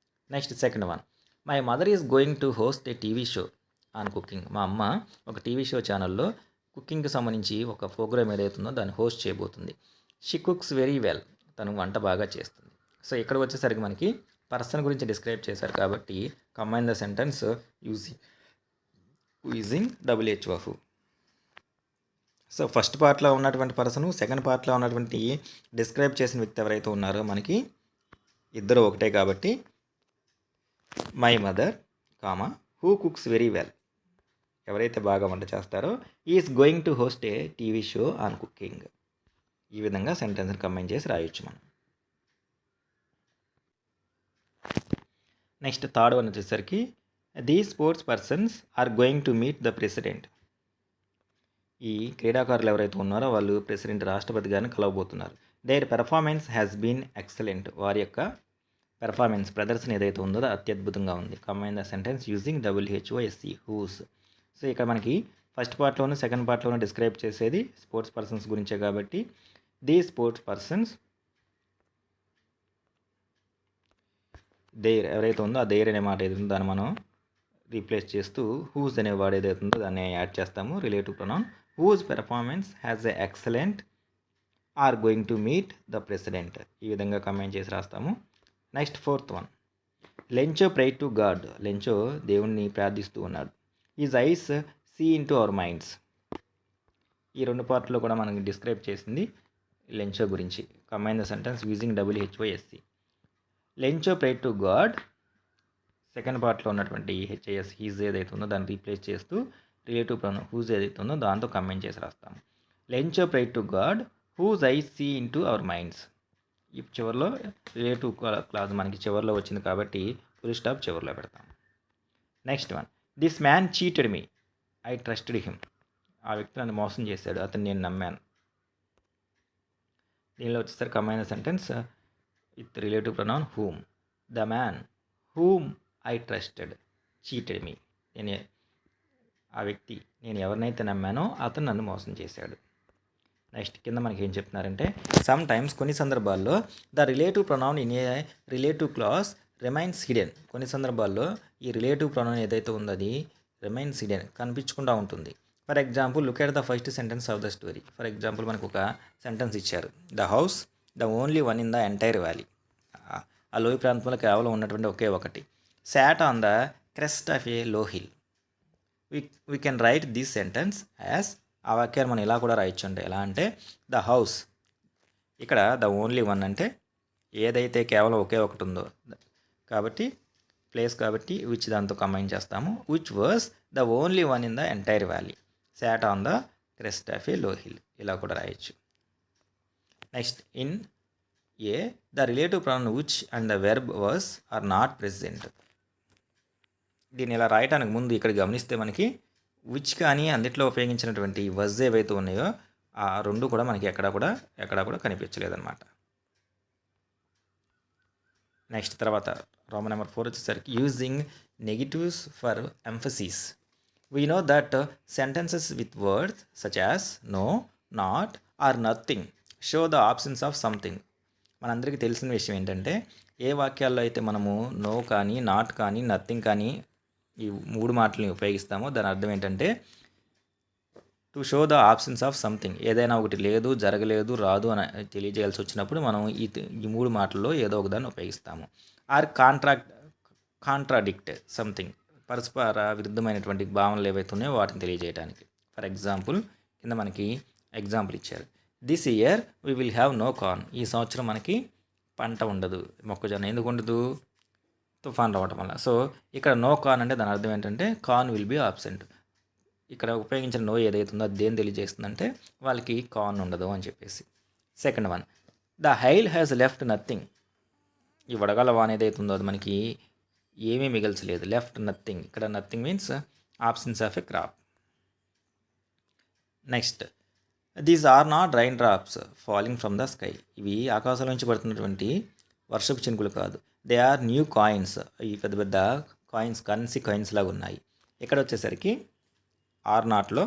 A: Next second one, my mother is going to host a TV show on cooking. మా అమ్మ ఒక టీవీ షో ఛానల్లో కుకింగ్కి సంబంధించి ఒక ప్రోగ్రామ్ ఏదైతుందో దాన్ని హోస్ట్ చేయబోతుంది. She cooks very well. తను వంట బాగా చేస్తుంది. సో ఇక్కడ వచ్చేసరికి మనకి పర్సన్ గురించి డిస్క్రైబ్ చేశారు కాబట్టి combine the sentence using WHO. So first పార్ట్లో ఉన్నటువంటి పర్సను, సెకండ్ పార్ట్లో ఉన్నటువంటి డిస్క్రైబ్ చేసిన వ్యక్తి ఎవరైతే ఉన్నారో మనకి ఇద్దరు ఒకటే కాబట్టి my mother comma who cooks very well, ఎవరైతే బాగా వంట చేస్తారో is going to host a TV show on cooking. ఈ విధంగా సెంటెన్స్ని కంబైన్ చేసి రాయొచ్చు మనం. నెక్స్ట్ థర్డ్ వన్ వచ్చేసరికి the sports persons are going to meet the president. ఈ క్రీడాకారులు ఎవరైతే ఉన్నారో వాళ్ళు ప్రెసిడెంట్ రాష్ట్రపతి గారిని కలవబోతున్నారు. Their performance has been excellent. వారి యొక్క పెర్ఫార్మెన్స్ ప్రదర్శన ఏదైతే ఉందో అది అత్యద్భుతంగా ఉంది. Combine the sentence using WHOSE whose. So ఇక్కడ మనకి ఫస్ట్ పార్ట్లోను సెకండ్ పార్ట్లోనూ డిస్క్రైబ్ చేసేది స్పోర్ట్స్ పర్సన్స్ గురించే కాబట్టి ది స్పోర్ట్స్ పర్సన్స్, దేర్ ఎవరైతే ఉందో ఆ దేర్ అనే మాట ఏదైతే ఉందో దాన్ని మనం రీప్లేస్ చేస్తూ హూజ్ అనే వర్డ్ ఏదైతే ఉందో దాన్ని యాడ్ చేస్తాము. Relative pronoun whose performance has a excellent are going to meet the president. ఈ విధంగా కంబైన్ చేసి రాస్తాము. Next fourth one, Lencho pray to God. Lencho దేవుణ్ణి ప్రార్థిస్తూ ఉన్నాడు. Is eyes see into our minds. ఈ రెండు పార్ట్లో కూడా మనకి డిస్క్రైబ్ చేసింది లెంచో గురించి. Combine the sentence using WHOSE. Lencho pray to God, second పార్ట్లో ఉన్నటువంటి HIS హీజ్ ఏదైతే ఉందో దాన్ని రీప్లేస్ చేస్తూ రిలేటివ్ ప్రొనౌన్ హూజ్ ఏదైతే ఉందో దాంతో కంబైన్ చేసి రాస్తాము. Lencho prayed to God whose eye see into our minds. ఈ చివరిలో రిలేటివ్ క్లాజ్ మనకి చివరిలో వచ్చింది కాబట్టి ఫుల్ స్టాప్ చివరిలో పెడతాం. Next one, this man cheated me, I trusted him. ఆ వ్యక్తి నన్ను మోసం చేశాడు, అతను నేను నమ్మాను. దీనిలో వచ్చేసరికి combine sentence with relative pronoun whom. The man whom I trusted cheated me. ఆ వ్యక్తి నేను ఎవరినైతే నమ్మానో అతను నన్ను మోసం చేశాడు. నెక్స్ట్ కింద మనకి ఏం చెప్తున్నారంటే సమ్ టైమ్స్ కొన్ని సందర్భాల్లో the relative pronoun in a relative class remains hidden. కొన్ని సందర్భాల్లో ఈ రిలేటివ్ ప్రొనౌన్ ఏదైతే ఉందో అది రిమైన్స్ హిడెన్, కనిపించకుండా ఉంటుంది. For example look at the first sentence of the story. For example మనకు ఒక సెంటెన్స్ ఇచ్చారు, the house the only one in the entire valley. ఆ లోయ ప్రాంతంలో కేవలం ఉన్నటువంటి ఒకే ఒకటి. Sat on the crest of a low hill. We can write this sentence as, ఆ వాక్యాన్ని మనం ఇలా కూడా రాయొచ్చు. అంటే ఎలా అంటే ద హౌస్, ఇక్కడ ద ఓన్లీ వన్ అంటే ఏదైతే కేవలం ఒకే ఒకటి ఉందో కాబట్టి ప్లేస్ కాబట్టి విచ్ దాంతో కంబైన్ చేస్తాము. Which was the only one in the entire valley, sat on the crest of a low hill, ఇలా కూడా రాయొచ్చు. Next in a the relative pronoun which and the verb was are not present. దీన్ని ఇలా రాయడానికి ముందు ఇక్కడ గమనిస్తే మనకి విచ్ కానీ అందుట్లో ఉపయోగించినటువంటి వజ్ ఏవైతే ఉన్నాయో ఆ రెండు కూడా మనకి ఎక్కడా కూడా కనిపించలేదన్నమాట. నెక్స్ట్ తర్వాత రోమన్ నెంబర్ 4 వచ్చేసరికి using negatives for emphasis. We know that sentences with words such as no, not or nothing show the absence of something. మనందరికీ తెలిసిన విషయం ఏంటంటే ఏ వాక్యాల్లో అయితే మనము నో కానీ, నాట్ కానీ, నథింగ్ కానీ ఈ మూడు మాటలని ఉపయోగిస్తామో దాని అర్థం ఏంటంటే to show the absence of something. ఏదైనా ఒకటి లేదు, జరగలేదు, రాదు అని తెలియజేయాల్సి వచ్చినప్పుడు మనం ఈ మూడు మాటల్లో ఏదో ఒక దాన్ని ఉపయోగిస్తాము. ఆర్ కాంట్రాడిక్ట్ సంథింగ్, పరస్పర విరుద్ధమైనటువంటి భావనలు ఏవైతే ఉన్నాయో వాటిని తెలియజేయడానికి. ఫర్ ఎగ్జాంపుల్ కింద మనకి ఎగ్జాంపుల్ ఇచ్చారు, this year we will have no corn. ఈ సంవత్సరం మనకి పంట ఉండదు, మొక్కజొన్న. ఎందుకు ఉండదు? తుఫాన్ రావటం వల్ల. సో ఇక్కడ నో కార్న్ అంటే దాని అర్థం ఏంటంటే కార్న్ విల్ బీ ఆబ్సెంట్. ఇక్కడ ఉపయోగించిన నో ఏదైతే ఉందో అది దేని తెలియజేస్తుందంటే వాళ్ళకి కార్న్ ఉండదు అని చెప్పేసి. Second one, the hail has left nothing. ఈ వడగాల వాన్ ఏదైతే ఉందో అది మనకి ఏమీ మిగల్చలేదు, లెఫ్ట్ నథింగ్. ఇక్కడ nothing means absence of a crop. Next, these are not rain drops falling from the sky. ఇవి ఆకాశం నుంచి పడుతున్నటువంటి వర్షపు చినుకులు కాదు, దే ఆర్ న్యూ కాయిన్స్. ఈ పెద్ద పెద్ద కాయిన్స్, కరెన్సీ కాయిన్స్ లాగా ఉన్నాయి. ఇక్కడ వచ్చేసరికి ఆర్ నాట్లో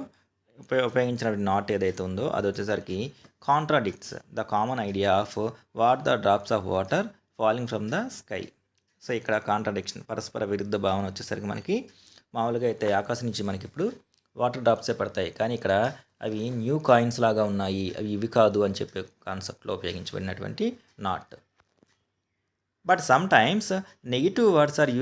A: ఉపయోగించిన నాట్ ఏదైతే ఉందో అది వచ్చేసరికి కాంట్రాడిక్ట్స్ the common idea of what the drops of water falling from the sky. So ఇక్కడ కాంట్రాడిక్షన్, పరస్పర విరుద్ధ భావన వచ్చేసరికి మనకి మామూలుగా అయితే ఆకాశం నుంచి మనకి ఇప్పుడు వాటర్ డ్రాప్సే పడతాయి, కానీ ఇక్కడ అవి న్యూ కాయిన్స్ లాగా ఉన్నాయి, అవి ఇవి కాదు అని చెప్పే కాన్సెప్ట్లో ఉపయోగించబడినటువంటి not. But sometimes negative words are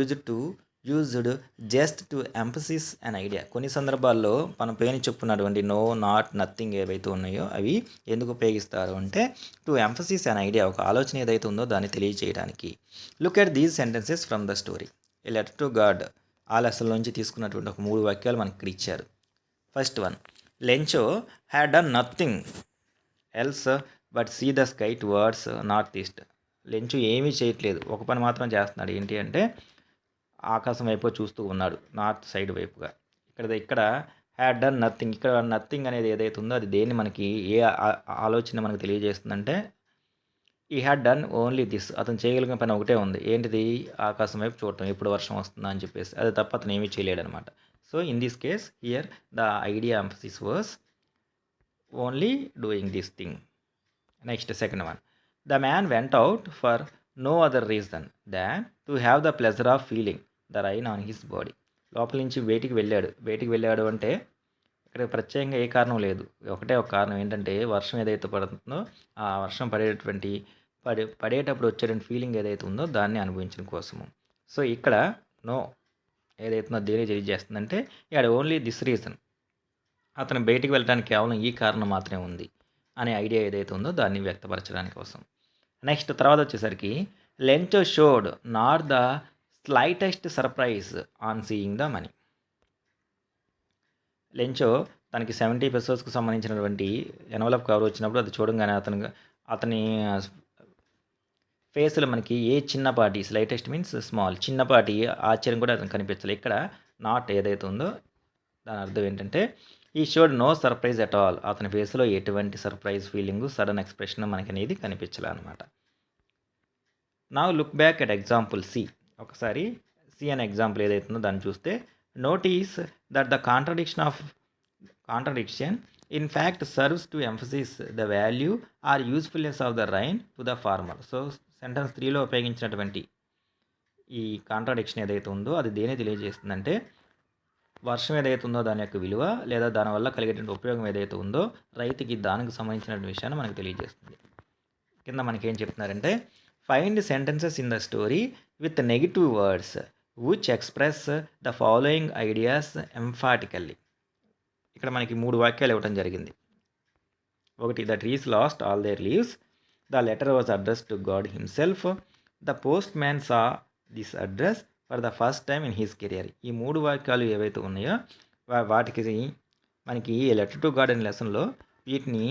A: used just to emphasis an idea. కొన్ని సందర్భాల్లో మనం పేరు చెప్పుకున్నటువంటి నో, నాట్, నథింగ్ ఏవైతే ఉన్నాయో అవి ఎందుకు ఉపయోగిస్తారు అంటే టు ఎంఫసిస్ అన్ ఐడియా, ఒక ఆలోచన ఏదైతే ఉందో దాన్ని తెలియజేయడానికి. Look at these sentences from the story. A letter to God, ఆ లెసన్ నుంచి తీసుకున్నటువంటి ఒక 3 వాక్యాలు మనకి ఇక్కడ ఇచ్చారు. First one, Lencho had done nothing else but see the sky towards north east. Lencho ఏమీ చేయట్లేదు, ఒక పని మాత్రం చేస్తున్నాడు. ఏంటి అంటే ఆకాశం వైపు చూస్తూ ఉన్నాడు, నార్త్ సైడ్ వైపుగా. ఇక్కడ హ్యాడ్ డన్ నథింగ్. ఇక్కడ నథింగ్ అనేది ఏదైతే ఉందో అది దేన్ని మనకి ఏ ఆలోచన మనకు తెలియజేస్తుందంటే ఈ హ్యాడ్ డన్ ఓన్లీ దిస్. అతను చేయగలిగిన పని ఒకటే ఉంది, ఏంటిది? ఆకాశం వైపు చూడటం, ఎప్పుడు వర్షం వస్తుందా అని చెప్పేసి. అది తప్ప అతను ఏమీ చేయలేడు అనమాట. So in this case here the idea emphasis was only doing this thing. Next second one, the man went out for no other reason than to have the pleasure of feeling the rain on his body. లోపల నుంచి బయటికి వెళ్ళాడు అంటే ఇక్కడ ప్రత్యేకంగా ఏ కారణం లేదు, ఒకటే ఒక కారణం ఏంటంటే వర్షం ఏదైతే పడుతుందో ఆ వర్షం పడేటప్పుడు వచ్చేటువంటి ఫీలింగ్ ఏదైతే ఉందో దాన్ని అనుభవించడం కోసము. సో ఇక్కడ నో ఏదైతే ఉందో దేని తెలియజేస్తుందంటే ఇక్కడ ఓన్లీ దిస్ రీజన్, అతను బయటికి వెళ్ళడానికి కేవలం ఈ కారణం మాత్రమే ఉంది అనే ఐడియా ఏదైతే ఉందో దాన్ని వ్యక్తపరచడానికి కోసం. నెక్స్ట్ తర్వాత వచ్చేసరికి Lencho showed not the slightest surprise on seeing the money. Lencho తనకి 70 పెసోస్కి సంబంధించినటువంటి ఎన్వలప్ కవర్ వచ్చినప్పుడు అది చూడంగానే అతని ఫేస్లో మనకి ఏ చిన్నపాటి స్లైటెస్ట్ మీన్స్ స్మాల్ చిన్నపాటి ఆశ్చర్యం కూడా అతను కనిపించలేదు. ఇక్కడ నాట్ ఏదైతే ఉందో దాని అర్థం ఏంటంటే ఈ showed no surprise at all. అతని ఫేస్లో ఎటువంటి సర్ప్రైజ్ ఫీలింగ్ సడన్ ఎక్స్ప్రెషన్ మనకి అనేది కనిపించలే అనమాట. నా look back at example C. ఒకసారి సి అనే ఎగ్జాంపుల్ ఏదైతే ఉందో దాన్ని చూస్తే notice that the contradiction in fact serves to emphasis the value or usefulness of the rain to the farmer. So sentence 3లో ఉపయోగించినటువంటి ఈ కాంట్రడిక్షన్ ఏదైతే ఉందో అది దేని తెలియజేస్తుందంటే వర్షం ఏదైతే ఉందో దాని యొక్క విలువ లేదా దానివల్ల కలిగేటువంటి ఉపయోగం ఏదైతే ఉందో రైతుకి దానికి సంబంధించిన విషయాన్ని మనకు తెలియజేస్తుంది. కింద మనకి ఏం చెప్తున్నారంటే find sentences in the story with negative words which express the following ideas emphatically. ఇక్కడ మనకి 3 వాక్యాలు ఇవ్వడం జరిగింది. ఒకటి, the trees lost all their leaves, the letter was address to God himself, the postman saw this address for the first time in his career. ఈ 3 వాక్యాలు ఏవైతే ఉన్నాయో వాటికి మనకి లెటర్ టు గాడ్ అనే లెసన్లో వీటిని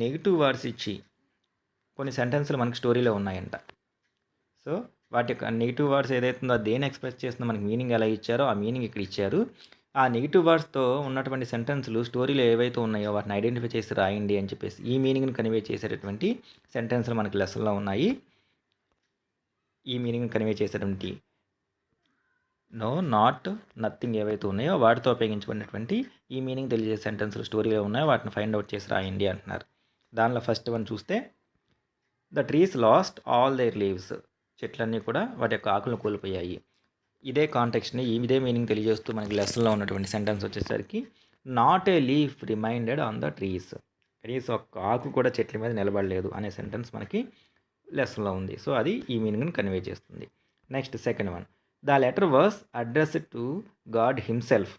A: నెగిటివ్ వర్డ్స్ ఇచ్చి కొన్ని సెంటెన్స్లు మనకి స్టోరీలో ఉన్నాయంట. సో వాటి యొక్క నెగిటివ్ వర్డ్స్ ఏదైతే ఉందో దేని ఎక్స్ప్రెస్ చేస్తుందో మనకి మీనింగ్ ఎలా ఇచ్చారో ఆ మీనింగ్ ఇక్కడ ఇచ్చారు. ఆ నెగిటివ్ వర్డ్స్తో ఉన్నటువంటి సెంటెన్స్లు స్టోరీలో ఏవైతే ఉన్నాయో వాటిని ఐడెంటిఫై చేసి రాయండి అని చెప్పేసి ఈ మీనింగ్ని కన్వే చేసేటటువంటి సెంటెన్స్లు మనకి లెసన్లో ఉన్నాయి. ఈ మీనింగ్ని కన్వే చేసేటువంటి నో, నాట్, నథింగ్ ఏవైతే ఉన్నాయో వాటితో ఉపయోగించబడినటువంటి ఈ మీనింగ్ తెలియజేసే సెంటెన్స్లు స్టోరీలో ఉన్నాయో వాటిని ఫైండ్ అవుట్ చేసి రాయండి అంటున్నారు. దానిలో ఫస్ట్ వన్ చూస్తే the trees lost all their leaves. చెట్లన్నీ కూడా వాటి యొక్క ఆకులను కోల్పోయాయి. ఇదే కాంటెక్స్ట్ని ఇదే మీనింగ్ తెలియజేస్తూ మనకి లెసన్లో ఉన్నటువంటి సెంటెన్స్ వచ్చేసరికి not a leaf reminded on the trees. కనీసం ఒక ఆకు కూడా చెట్ల మీద నిలబడలేదు అనే సెంటెన్స్ మనకి లెసన్లో ఉంది. సో అది ఈ మీనింగ్ని కన్వే చేస్తుంది. Next second one, the letter was addressed to God himself.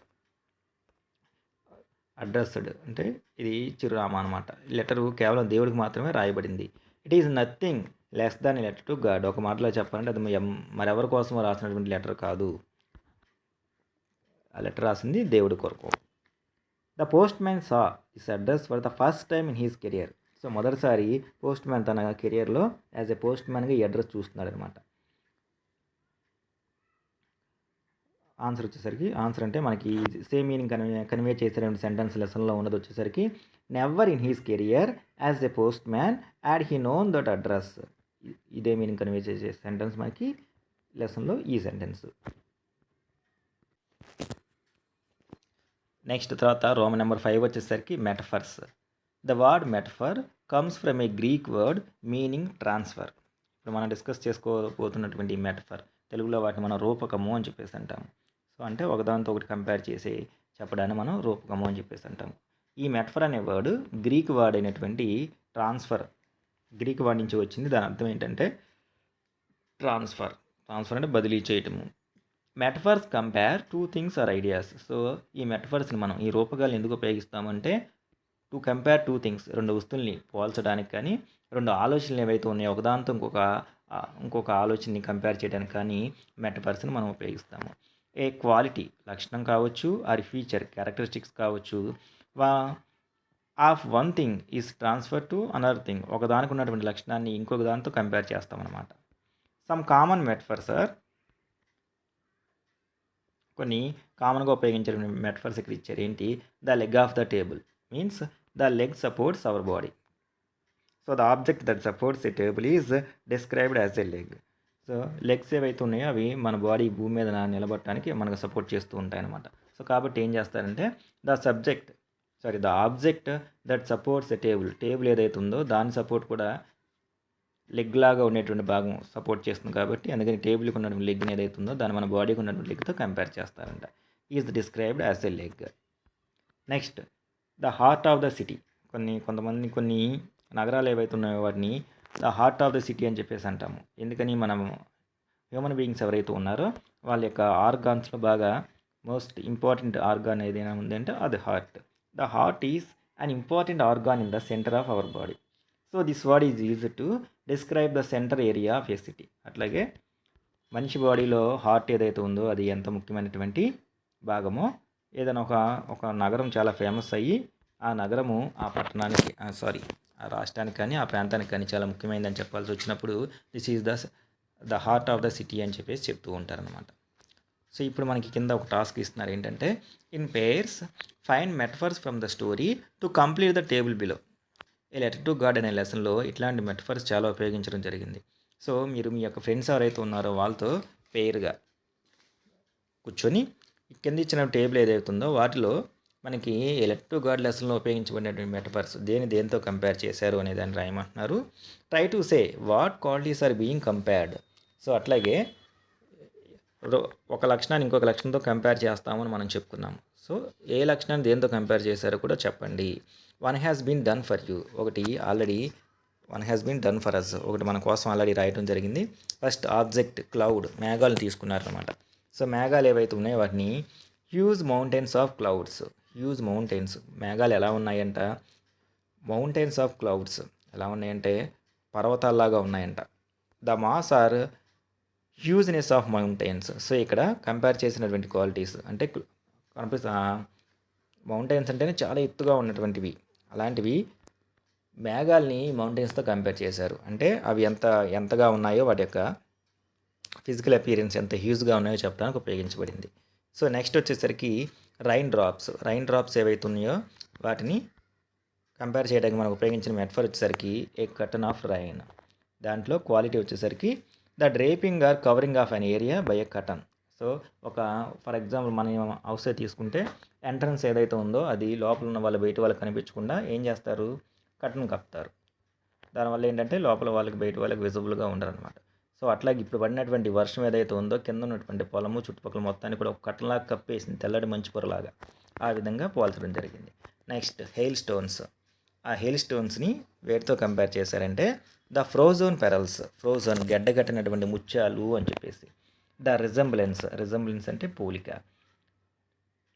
A: Addressed అంటే ఇది చిరునామా అనమాట. లెటరు కేవలం దేవుడికి మాత్రమే రాయబడింది. It is nothing less than letter to God. ఒక మాటలో చెప్పాలంటే అది మరెవరి కోసమో రాసినటువంటి లెటర్ కాదు. ఆ లెటర్ రాసింది దేవుడి కొరకు. The postman saw this address for the first time in his career. So మొదటిసారి పోస్ట్ మ్యాన్ తన కెరియర్లో యాజ్ ఎ పోస్ట్ మ్యాన్గా ఈ అడ్రస్ చూస్తున్నాడు అనమాట. ఆన్సర్ వచ్చేసరికి ఆన్సర్ అంటే మనకి సేమ్ మీనింగ్ కన్వే చేసేటువంటి సెంటెన్స్ లెసన్లో ఉన్నది వచ్చేసరికి never in his career as a post man add he known that address. ఇదే మీనింగ్ కన్వే చేసే సెంటెన్స్ మనకి లెసన్లో ఈ సెంటెన్స్. నెక్స్ట్ తర్వాత రోమన్ నెంబర్ 5 వచ్చేసరికి metaphors. The word metaphor comes from A Greek word meaning transfer. ఇప్పుడు మనం discuss చేసుకోబోతున్నటువంటి metaphor తెలుగులో వాటిని మనం రూపకము అని చెప్పేసి అంటాము. సో అంటే ఒకదానితో ఒకటి కంపేర్ చేసి చెప్పడాన్ని మనం రూపకము అని చెప్పేసి అంటాము. ఈ మెటఫర్ అనే వర్డ్ గ్రీక్ వర్డ్ అయినటువంటి ట్రాన్స్ఫర్, గ్రీక్ వర్డ్ నుంచి వచ్చింది. దాని అర్థం ఏంటంటే ట్రాన్స్ఫర్ అంటే బదిలీ చేయటము. Metaphors compare 2 things or ideas. So ఈ మెటఫర్స్ని మనం ఈ రూపకాలను ఎందుకు ఉపయోగిస్తామంటే టు కంపేర్ 2 థింగ్స్, 2 వస్తువుల్ని పోల్చడానికి కానీ 2 ఆలోచనలు ఏవైతే ఉన్నాయో ఒకదాంతో ఇంకొక ఆలోచనని కంపేర్ చేయడానికి కానీ మెటఫర్స్ని మనం ఉపయోగిస్తాము. ఏ క్వాలిటీ లక్షణం కావచ్చు, ఆర్ ఫీచర్ క్యారెక్టరిస్టిక్స్ కావచ్చు, of one thing is transfer to another thing. ఒకదానికి ఉన్నటువంటి లక్షణాన్ని ఇంకొక దానితో కంపేర్ చేస్తామన్నమాట. సమ్ కామన్ మెటఫర్స్ ఆర్, కొన్ని కామన్గా ఉపయోగించే మెటఫర్స్ ఇక్కడ ఇచ్చారు. ఏంటి? The leg of the table means the leg supports our body. So the object that supports a table is described as a leg. So legs ఏవైతే ఉన్నాయో అవి మన బాడీ భూమి మీద నిలబడటానికి మనకు సపోర్ట్ చేస్తూ ఉంటాయి అన్నమాట. సో కాబట్టి ఏం చేస్తారంటే the object that supports a table ఏదైతే ఉందో దాని సపోర్ట్ కూడా లెగ్ లాగా ఉండేటువంటి భాగం సపోర్ట్ చేస్తుంది. కాబట్టి అందుకని టేబుల్కి ఉన్నటువంటి లెగ్ ఏదైతే ఉందో దాన్ని మన బాడీకి ఉన్నటువంటి లెగ్తో కంపేర్ చేస్తారంట. Is described as a leg. Next the heart of the city. కొన్ని నగరాలు ఏవైతే ఉన్నాయో వాటిని the heart of the city అని చెప్పేసి అంటాము. ఎందుకని మనం హ్యూమన్ బీయింగ్స్ ఎవరైతే ఉన్నారో వాళ్ళ యొక్క ఆర్గాన్స్లో బాగా మోస్ట్ ఇంపార్టెంట్ ఆర్గాన్ ఏదైనా ఉందంటే అది heart. The heart is an important organ in the centre of our body. So this word is used to describe the centre area of A city. అట్లాగే మనిషి బాడీలో హార్ట్ ఏదైతే ఉందో అది ఎంత ముఖ్యమైనటువంటి భాగమో ఏదైనా ఒక నగరం చాలా ఫేమస్ అయ్యి ఆ నగరము ఆ పట్టణానికి ఆ రాష్ట్రానికి కానీ ఆ ప్రాంతానికి కానీ చాలా ముఖ్యమైనదని చెప్పాల్సి వచ్చినప్పుడు this is the heart of the city అని చెప్పేసి చెప్తూ ఉంటారనమాట. సో ఇప్పుడు మనకి కింద ఒక టాస్క్ ఇస్తున్నారు ఏంటంటే, in pairs find metaphors from the story to complete the table below. A letter to God అనే లెసన్లో ఇట్లాంటి మెటఫర్స్ చాలా ఉపయోగించడం జరిగింది. సో మీరు మీ యొక్క ఫ్రెండ్స్ ఎవరైతే ఉన్నారో వాళ్ళతో పేరుగా కూర్చొని కింద ఇచ్చిన టేబుల్ ఏదైతే ఉందో వాటిలో మనకి ఏ లెటర్ టు గాడ్ లెసన్లో ఉపయోగించబడినటువంటి మెటఫర్స్ దేంతో కంపేర్ చేశారు అనే దాన్ని రాయమంటున్నారు. Try to say what qualities are being compared. So అట్లాగే ఒక లక్షణాన్ని ఇంకొక లక్షణంతో కంపేర్ చేస్తామని మనం చెప్పుకున్నాము. సో ఏ లక్షణాన్ని దేంతో కంపేర్ చేశారో కూడా చెప్పండి. One has been done for you, ఒకటి already one has been done for us, ఒకటి మన కోసం ఆల్రెడీ రాయటం జరిగింది. ఫస్ట్ ఆబ్జెక్ట్ క్లౌడ్, మేఘాలు తీసుకున్నారనమాట. సో మేఘాలు ఏవైతే ఉన్నాయో వాటిని huge mountains of clouds. Huge mountains, మేఘాలు ఎలా ఉన్నాయంట, మౌంటైన్స్ ఆఫ్ క్లౌడ్స్ ఎలా ఉన్నాయంటే పర్వతాల్లాగా ఉన్నాయంట. The mass or hugeness of mountains. So ఇక్కడ కంపేర్ చేసినటువంటి క్వాలిటీస్ అంటే మౌంటైన్స్ అంటేనే చాలా ఎత్తుగా ఉన్నటువంటివి, అలాంటివి మేఘాల్ని మౌంటైన్స్తో కంపేర్ చేశారు. అంటే అవి ఎంతగా ఉన్నాయో వాటి యొక్క ఫిజికల్ అపియరెన్స్ ఎంత హ్యూజ్గా ఉన్నాయో చెప్పడానికి ఉపయోగించబడింది. సో నెక్స్ట్ వచ్చేసరికి రైన్ డ్రాప్స్ ఏవైతే ఉన్నాయో వాటిని కంపేర్ చేయడానికి మనకు ఉపయోగించిన మెటఫర్ వచ్చేసరికి ఏ కర్టన్ ఆఫ్ రైన్. దాంట్లో క్వాలిటీ వచ్చేసరికి the draping or covering of an area by a curtain. So for example మనం హౌస్ తీసుకుంటే ఎంట్రన్స్ ఏదైతే ఉందో అది లోపల ఉన్న వాళ్ళు బయట వాళ్ళకి కనిపించకుండా ఏం చేస్తారు, కర్టన్ కప్పుతారు. దానివల్ల ఏంటంటే లోపల వాళ్ళకి బయట వాళ్ళకి విజిబుల్గా ఉండరు అనమాట. సో అట్లాగే ఇప్పుడు పడినటువంటి వర్షం ఏదైతే ఉందో కింద ఉన్నటువంటి పొలము చుట్టుపక్కల మొత్తాన్ని కూడా ఒక కట్టంలాగా కప్పేసింది, తెల్లటి మంచు పొరలాగా. ఆ విధంగా పోల్చడం జరిగింది. Next hail stones. ఆ హెయిల్ స్టోన్స్ని వేటితో కంపేర్ చేశారంటే ద ఫ్రోజోన్ పెరల్స్, ఫ్రోజోన్ గడ్డగట్టినటువంటి ముత్యాలు అని చెప్పేసి. ద రిజంబ్లెన్స్ అంటే పోలిక.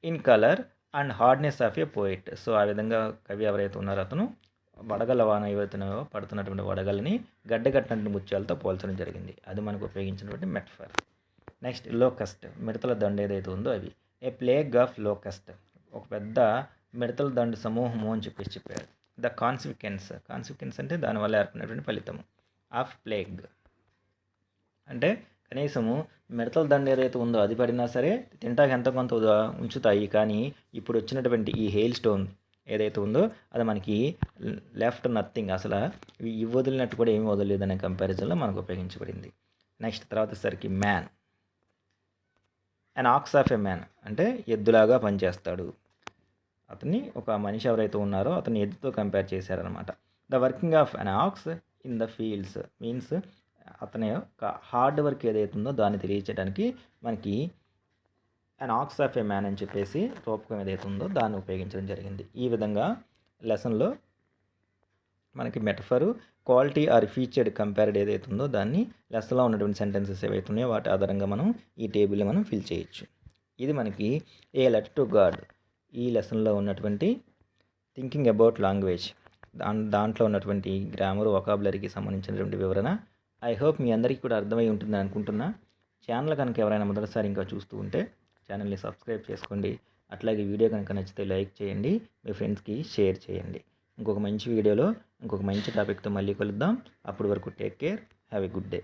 A: In colour and hardness of a poet. So ఆ విధంగా కవి ఎవరైతే ఉన్నారో అతను వడగళ్ళ వాన ఏవైతున్నాయో పడుతున్నటువంటి వడగల్ని గడ్డగట్టినటువంటి ముత్యాలతో పోల్చడం జరిగింది. అది మనకు ఉపయోగించినటువంటి మెటఫర్. నెక్స్ట్ లోకస్ట్, మిడతల దండు ఏదైతే ఉందో అవి. ఏ ప్లేగ్ ఆఫ్ లోకస్ట్, ఒక పెద్ద మిడతల దండు సమూహము అని చెప్పారు. ద కాన్సిక్వెన్స్ అంటే దానివల్ల ఏర్పడినటువంటి ఫలితము. ఆఫ్ ప్లేగ్ అంటే కనీసము మిడతల దండ ఏదైతే ఉందో అది పడినా సరే తింటాకి ఎంత కొంత ఉంచుతాయి, కానీ ఇప్పుడు వచ్చినటువంటి ఈ హెయిల్ స్టోన్ ఏదైతే ఉందో అది మనకి లెఫ్ట్ నథింగ్, అసలు ఇవి వదిలినట్టు కూడా ఏమి వదలలేదు అనే కంపారిజన్లో మనకు ఉపయోగించబడింది. నెక్స్ట్ తర్వాత సరికి man, an aux of a man అంటే ఎద్దులాగా పనిచేస్తాడు. అతన్ని ఒక మనిషి ఎవరైతే ఉన్నారో అతన్ని ఎద్దుతో కంపేర్ చేశారనమాట. The working of an aux in the fields means అతని యొక్క హార్డ్ వర్క్ ఏదైతే ఉందో దాన్ని తెలియచేయడానికి మనకి అన్ ఆక్స్ ఆఫ్ ఏ మ్యాన్ అని చెప్పేసి రూపకం ఏదైతే ఉందో దాన్ని ఉపయోగించడం జరిగింది. ఈ విధంగా లెసన్లో మనకి మెటఫరు క్వాలిటీ ఆర్ ఫీచర్డ్ కంపేర్డ్ ఏదైతే ఉందో దాన్ని లెసన్లో ఉన్నటువంటి సెంటెన్సెస్ ఏవైతే ఉన్నాయో వాటి ఆధారంగా మనం ఈ టేబుల్ని మనం ఫిల్ చేయొచ్చు. ఇది మనకి ఏ లెటర్ టు గాడ్ ఈ లెసన్లో ఉన్నటువంటి థింకింగ్ అబౌట్ లాంగ్వేజ్ దాంట్లో ఉన్నటువంటి గ్రామర్ వొకాబులరీకి సంబంధించినటువంటి వివరణ. ఐ హోప్ మీ అందరికీ కూడా అర్థమై ఉంటుందని అనుకుంటున్నా. ఛానల్ కనుక ఎవరైనా మొదటిసారి ఇంకా చూస్తూ ఉంటే ఛానల్ని సబ్స్క్రైబ్ చేసుకోండి. అట్లాగే వీడియో కనుక నచ్చితే లైక్ చేయండి, మీ ఫ్రెండ్స్కి షేర్ చేయండి. ఇంకొక మంచి వీడియోలో ఇంకొక మంచి టాపిక్తో మళ్ళీ కలుద్దాం. అప్పటి వరకు take care, have a good day.